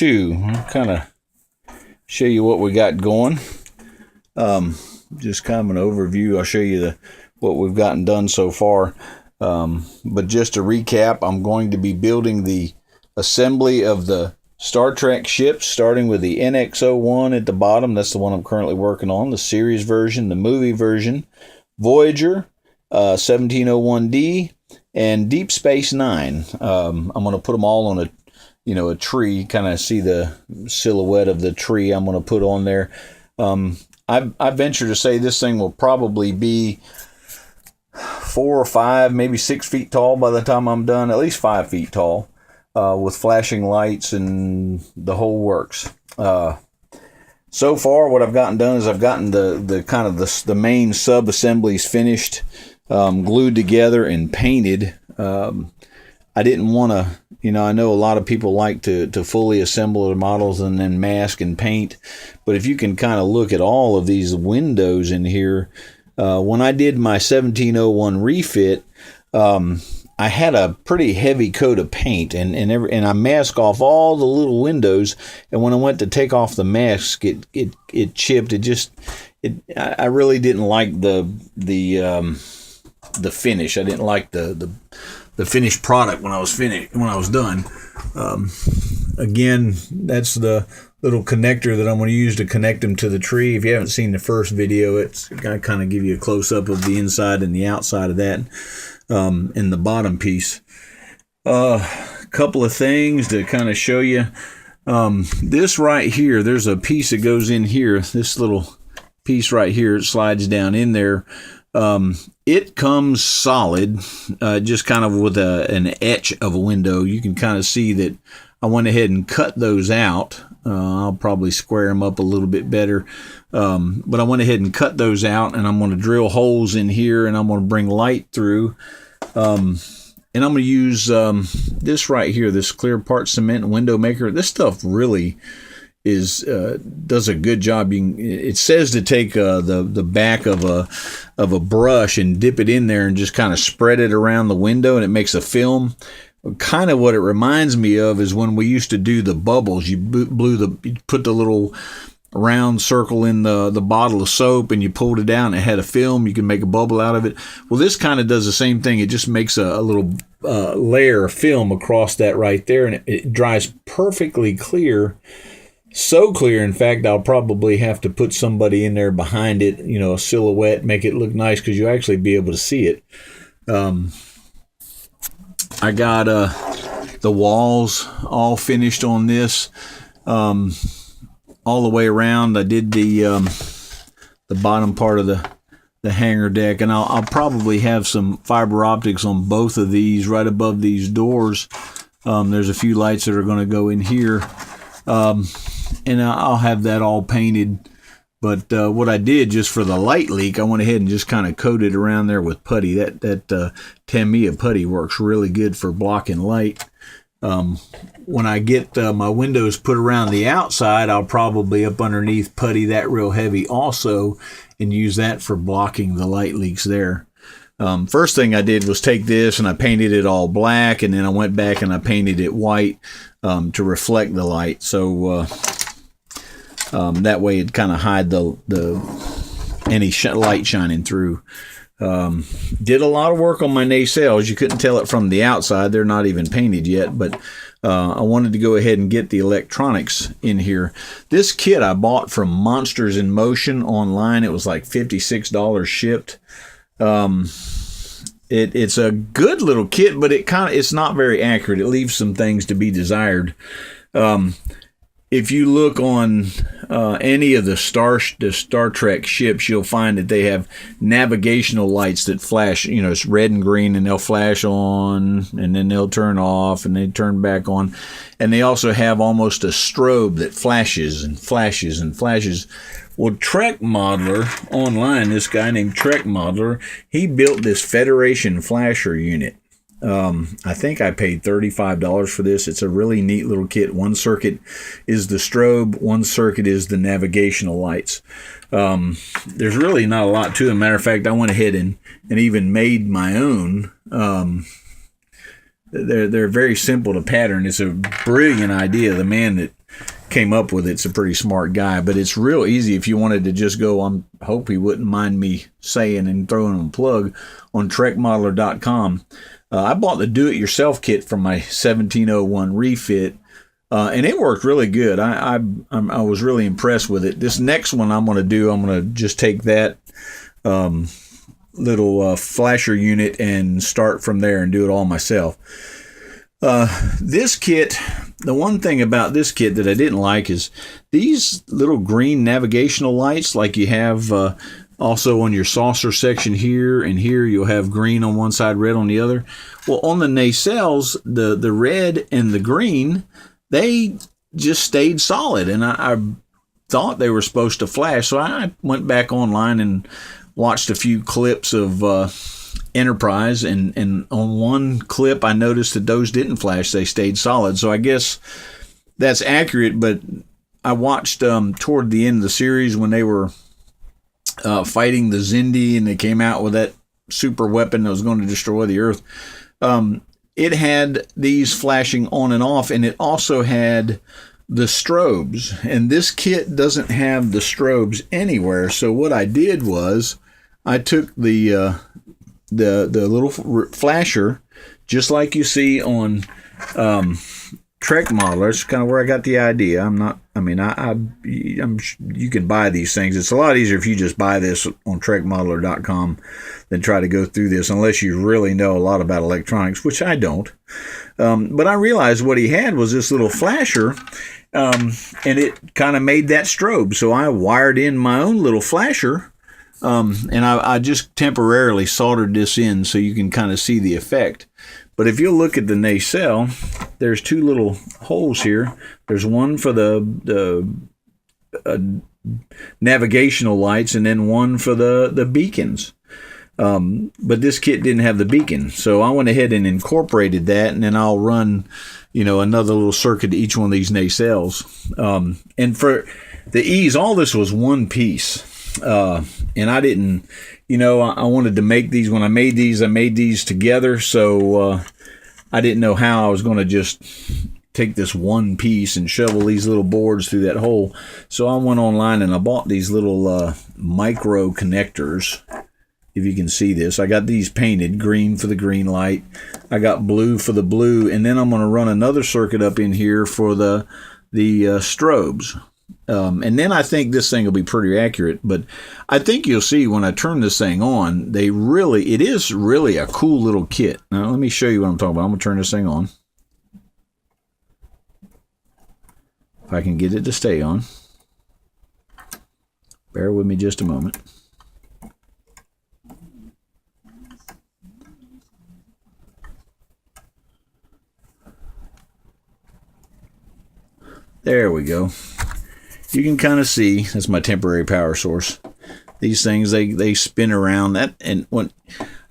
To kind of show you what we got going. Just kind of an overview. I'll show you what we've gotten done so far. But just to recap, I'm going to be building the assembly of the Star Trek ships, starting with the NX-01 at the bottom. That's the one I'm currently working on, the series version, the movie version, Voyager, 1701D, and Deep Space Nine. I'm going to put them all on a tree, kind of see the silhouette of the tree I'm going to put on there. I venture to say this thing will probably be 4 or 5, maybe 6 feet tall by the time I'm done, at least 5 feet tall, with flashing lights and the whole works. So far, what I've gotten done is I've gotten the main sub assemblies finished, glued together and painted. I didn't want to, I know a lot of people like to fully assemble their models and then mask and paint. But if you can kind of look at all of these windows in here, when I did my 1701 refit, I had a pretty heavy coat of paint and I masked off all the little windows. And when I went to take off the mask, it chipped. I really didn't like the finish. I didn't like the finished product when I was done. Again, that's the little connector that I'm going to use to connect them to the tree. If you haven't seen the first video, it's going to kind of give you a close-up of the inside and the outside of that, in the bottom piece. Couple of things to kind of show you. This right here, there's a piece that goes in here. This little piece right here, it slides down in there. It comes solid, just kind of with an etch of a window. You can kind of see that I went ahead and cut those out. I'll probably square them up a little bit better. But I went ahead and cut those out, and I'm going to drill holes in here, and I'm going to bring light through. And I'm going to use this right here, this Clear Part Cement Window Maker. This stuff really does a good job. It says to take the back of a brush and dip it in there and just kind of spread it around the window, and it makes a film. Kind of what it reminds me of is when we used to do the bubbles. You put the little round circle in the bottle of soap, and you pulled it down. It had a film. You can make a bubble out of it. Well, this kind of does the same thing. It just makes a little layer of film across that right there, and it dries perfectly clear. So clear, in fact, I'll probably have to put somebody in there behind it, a silhouette, make it look nice, because you'll actually be able to see it. I got the walls all finished on this, all the way around. I did the bottom part of the hangar deck, and I'll probably have some fiber optics on both of these right above these doors. There's a few lights that are going to go in here. And I'll have that all painted. But what I did just for the light leak, I went ahead and just kind of coated around there with putty. That Tamiya putty works really good for blocking light. When I get my windows put around the outside, I'll probably up underneath putty that real heavy also and use that for blocking the light leaks there. First thing I did was take this and I painted it all black, and then I went back and I painted it white to reflect the light. So that way it kind of hide any light shining through. Did a lot of work on my nacelles. You couldn't tell it from the outside. They're not even painted yet, but I wanted to go ahead and get the electronics in here. This kit I bought from Monsters in Motion online. It was like $56 shipped. It's a good little kit, but it's not very accurate. It leaves some things to be desired. If you look on any of the Star Trek ships, you'll find that they have navigational lights that flash. It's red and green, and they'll flash on, and then they'll turn off, and they turn back on. And they also have almost a strobe that flashes and flashes and flashes. Well, Trek Modeler online, this guy named Trek Modeler, he built this Federation flasher unit. I think I paid $35 for this. It's a really neat little kit. One circuit is the strobe, one circuit is the navigational lights. There's really not a lot to it. Matter of fact, I went ahead and even made my own. They're very simple to pattern. It's a brilliant idea. The man came up with it's a pretty smart guy. But it's real easy if you wanted to just go on. Hope he wouldn't mind me saying and throwing him a plug on TrekModeler.com. I bought the do-it-yourself kit from my 1701 refit, and it worked really good. I was really impressed with it. This next one I'm going to just take that little flasher unit and start from there and do it all myself. This kit, the one thing about this kit that I didn't like is these little green navigational lights like you have also on your saucer section here, and here you'll have green on one side, red on the other. Well, on the nacelles, the red and the green, they just stayed solid, and I thought they were supposed to flash. So I went back online and watched a few clips of Enterprise, and on one clip I noticed that those didn't flash, they stayed solid. So I guess that's accurate, but I watched toward the end of the series when they were fighting the Xindi and they came out with that super weapon that was going to destroy the Earth. It had these flashing on and off, and it also had the strobes, and this kit doesn't have the strobes anywhere. So what I did was I took the little flasher, just like you see on Trek Modeler. It's kind of where I got the idea. You can buy these things. It's a lot easier if you just buy this on TrekModeler.com than try to go through this, unless you really know a lot about electronics, which I don't. But I realized what he had was this little flasher, and it kind of made that strobe. So I wired in my own little flasher, and I just temporarily soldered this in so you can kind of see the effect. But if you look at the nacelle, there's two little holes here. There's one for the navigational lights, and then one for the beacons. But this kit didn't have the beacon, so I went ahead and incorporated that, and then I'll run, another little circuit to each one of these nacelles. And for the ease, all this was one piece. And I didn't, I wanted to make these. When I made these together, so I didn't know how I was going to just take this one piece and shovel these little boards through that hole. So I went online and I bought these little micro connectors. If you can see this, I got these painted green for the green light. I got blue for the blue, and then I'm going to run another circuit up in here for the strobes. And then I think this thing will be pretty accurate, but I think you'll see when I turn this thing on, it is really a cool little kit. Now, let me show you what I'm talking about. I'm going to turn this thing on. If I can get it to stay on. Bear with me just a moment. There we go. You can kind of see that's my temporary power source. These things they spin around that, and when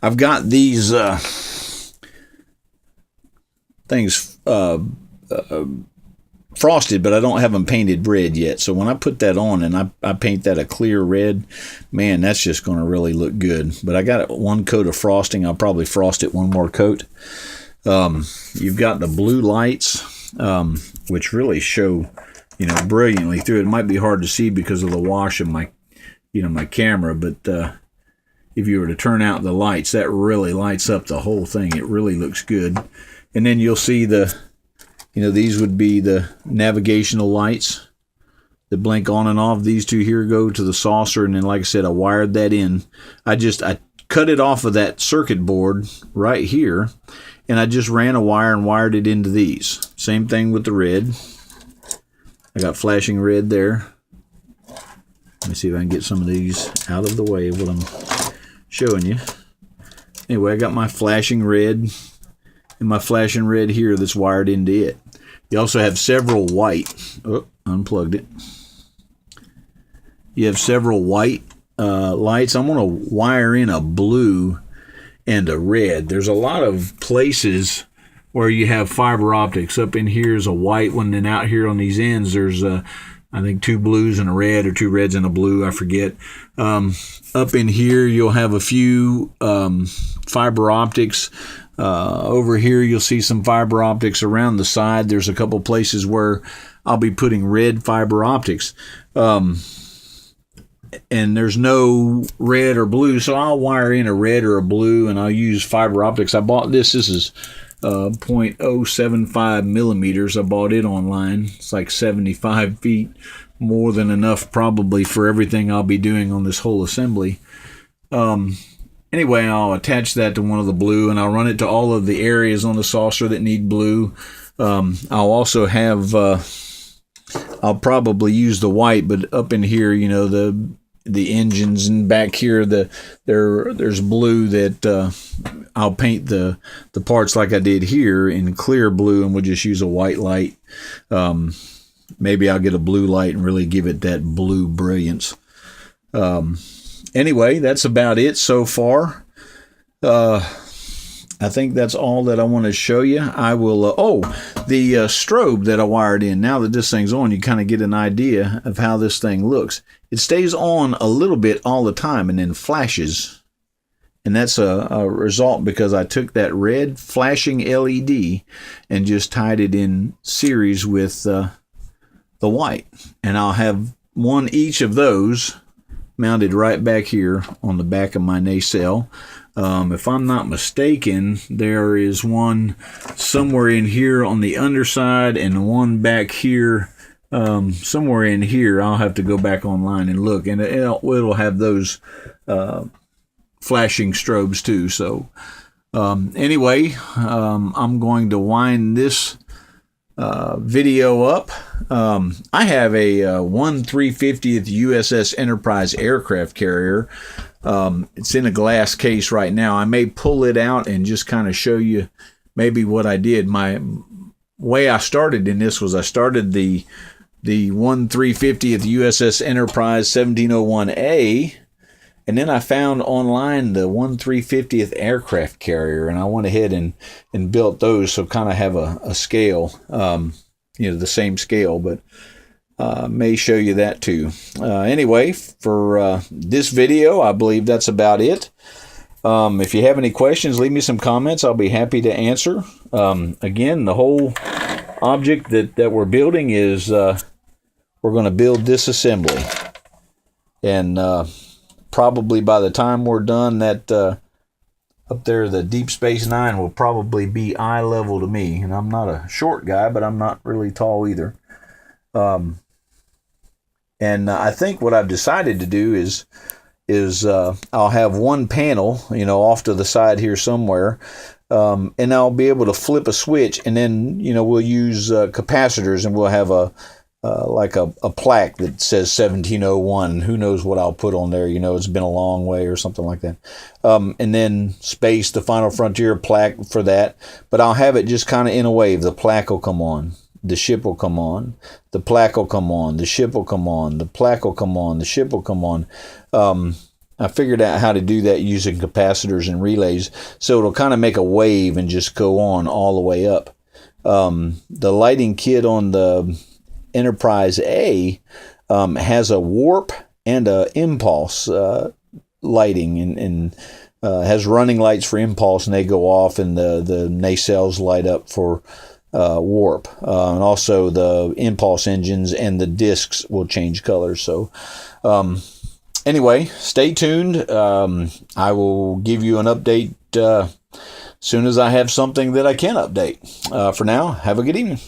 I've got these things frosted, but I don't have them painted red yet. So when I put that on and I paint that a clear red, man, that's just going to really look good. But I got one coat of frosting. I'll probably frost it one more coat. You've got the blue lights, which really show, brilliantly through it. It might be hard to see because of the wash of my camera, but if you were to turn out the lights, that really lights up the whole thing. It really looks good. And then you'll see these would be the navigational lights that blink on and off. These two here go to the saucer, and then, like I said, I wired that in. I cut it off of that circuit board right here, and I just ran a wire and wired it into these. Same thing with the red. I got flashing red there. Let me see if I can get some of these out of the way of what I'm showing you. Anyway, I got my flashing red and my flashing red here that's wired into it. You also have several white. Oh, unplugged it. You have several white lights. I'm going to wire in a blue and a red. There's a lot of places where you have fiber optics. Up in here is a white one, and out here on these ends there's I think two blues and a red, or two reds and a blue, I forget. Up in here you'll have a few fiber optics. Over here you'll see some fiber optics around the side. There's a couple places where I'll be putting red fiber optics. And there's no red or blue, so I'll wire in a red or a blue, and I'll use fiber optics. I bought this. This is 0.075 millimeters. I bought it online. It's like 75 feet, more than enough probably for everything I'll be doing on this whole assembly. Anyway, I'll attach that to one of the blue, and I'll run it to all of the areas on the saucer that need blue. I'll also have, I'll probably use the white, but up in here, you know, the engines, and back here there's blue that I'll paint the parts like I did here in clear blue, and we'll just use a white light. Maybe I'll get a blue light and really give it that blue brilliance. Anyway, that's about it so far. I think that's all that I want to show you. I will, the strobe that I wired in. Now that this thing's on, you kind of get an idea of how this thing looks. It stays on a little bit all the time and then flashes. And that's a result because I took that red flashing LED and just tied it in series with the white. And I'll have one each of those mounted right back here on the back of my nacelle. If I'm not mistaken, there is one somewhere in here on the underside and one back here, somewhere in here. I'll have to go back online and look, and it'll have those flashing strobes too. So anyway, I'm going to wind this video up. I have a 1/350th USS Enterprise aircraft carrier. It's in a glass case right now. I may pull it out and just kind of show you maybe what I did. My way I started in this was I started the 1/350th USS Enterprise 1701A, and then I found online the 1/350th aircraft carrier, and I went ahead and built those, so kind of have a scale, you know, the same scale, but may show you that too. Anyway, for this video, I believe that's about it. If you have any questions, leave me some comments. I'll be happy to answer. Again, the whole object that we're building is we're going to build this assembly. And probably by the time we're done, that up there, the Deep Space Nine will probably be eye level to me. And I'm not a short guy, but I'm not really tall either. And I think what I've decided to do is I'll have one panel, you know, off to the side here somewhere, and I'll be able to flip a switch, and then, you know, we'll use capacitors, and we'll have like a plaque that says 1701. Who knows what I'll put on there? You know, it's been a long way or something like that. And then space, the Final Frontier plaque for that. But I'll have it just kind of in a wave. The plaque will come on. The ship will come on, the plaque will come on, the ship will come on, the plaque will come on, the ship will come on. I figured out how to do that using capacitors and relays, so it'll kind of make a wave and just go on all the way up. The lighting kit on the Enterprise A has a warp and a impulse lighting, and has running lights for impulse, and they go off, and the nacelles light up for warp, and also the impulse engines and the discs will change colors. So anyway, stay tuned. I will give you an update soon as I have something that I can update. For now, have a good evening.